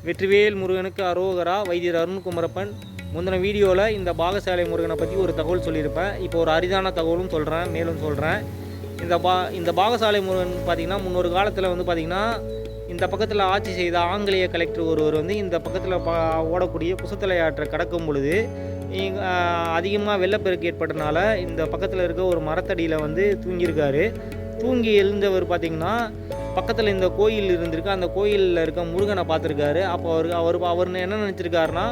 வெற்றிவேல் முருகனுக்கு அரோகரா. வைத்தியர் அருண்குமரப்பன். முந்தின வீடியோவில் இந்த பாகசாலை முருகனை பற்றி ஒரு தகவல் சொல்லியிருப்பேன். இப்போ ஒரு அரிதான தகவலும் சொல்கிறேன், மேலும் சொல்கிறேன். இந்த பாகசாலை முருகன் பார்த்திங்கன்னா முன்னொரு காலத்தில் வந்து பார்த்திங்கன்னா இந்த பக்கத்தில் ஆட்சி செய்த ஆங்கிலேய கலெக்டர் ஒருவர் வந்து இந்த பக்கத்தில் ஓடக்கூடிய குசத்தலை ஆற்றை கடக்கும் பொழுது அதிகமாக வெள்ளப்பெருக்கு ஏற்பட்டனால இந்த பக்கத்தில் இருக்க ஒரு மரத்தடியில் வந்து தூங்கியிருக்காரு. தூங்கி எழுந்தவர் பார்த்திங்கன்னா பக்கத்தில் இந்த கோயில் இருந்திருக்கு. அந்த கோயிலில் இருக்க முருகனை பார்த்துருக்காரு. அப்போ அவர் என்ன நினச்சிருக்காருன்னா,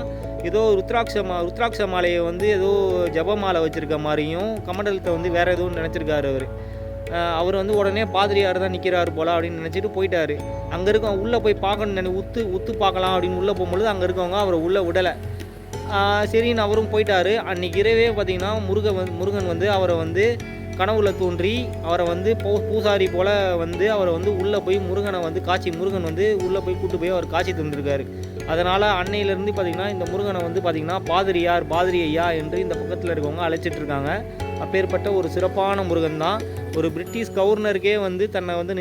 ஏதோ ருத்ராட்ச மாலையை வந்து ஏதோ ஜபமாலை வச்சுருக்க மாதிரியும் கமண்டலத்தை வந்து வேறு எதுவும் நினச்சிருக்காரு. அவர் வந்து உடனே பாதிரியார் தான் நிற்கிறாரு போல் அப்படின்னு நினச்சிட்டு போயிட்டார். அங்கே இருக்கவங்க உள்ளே போய் பார்க்கணும் உத்து பார்க்கலாம் அப்படின்னு உள்ளே போகும்பொழுது அங்கே இருக்கவங்க அவரை உள்ளே விடலை. சரின்னு அவரும் போயிட்டார். அன்றைக்கி இரவே பார்த்திங்கன்னா முருகன் வந்து அவரை வந்து கனவுல தோன்றி அவரை வந்து பூசாரி போல் வந்து அவரை வந்து உள்ளே போய் முருகனை வந்து முருகன் வந்து உள்ளே போய் கூட்டு போய் அவர் காட்சி தந்திருக்காரு. அதனால் அன்னையிலேருந்து பார்த்திங்கன்னா இந்த முருகனை வந்து பார்த்திங்கன்னா பாதிரி ஐயா என்று இந்த பக்கத்தில் இருக்கவங்க அழைச்சிட்ருக்காங்க. அப்பேற்பட்ட ஒரு சிறப்பான முருகன் தான். ஒரு பிரிட்டிஷ் கவர்னருக்கே வந்து தன்னை வந்து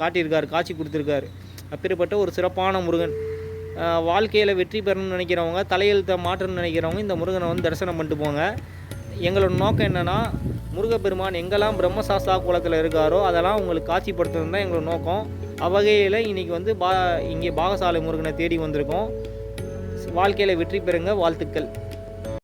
காட்டியிருக்காரு, காட்சி கொடுத்துருக்காரு. அப்பேற்பட்ட ஒரு சிறப்பான முருகன். வாழ்க்கையில் வெற்றி பெறணும்னு நினைக்கிறவங்க, தலையெழுத்தை மாற்றணும்னு நினைக்கிறவங்க இந்த முருகனை வந்து தரிசனம் பண்ணிட்டு போங்க. எங்களோட நோக்கம் என்னென்னா, முருகப்பெருமான் எங்கெல்லாம் பிரம்மசாஸ்தா குலத்தில் இருக்காரோ அதெல்லாம் உங்களுக்கு காட்சிப்படுத்துறது தான் எங்களோட நோக்கம். அவ்வகையில் இன்றைக்கி வந்து இங்கே பாகசாலை முருகனை தேடி வந்திருக்கோம். வாழ்க்கையில் வெற்றி பெறுங்க. வாழ்த்துக்கள்.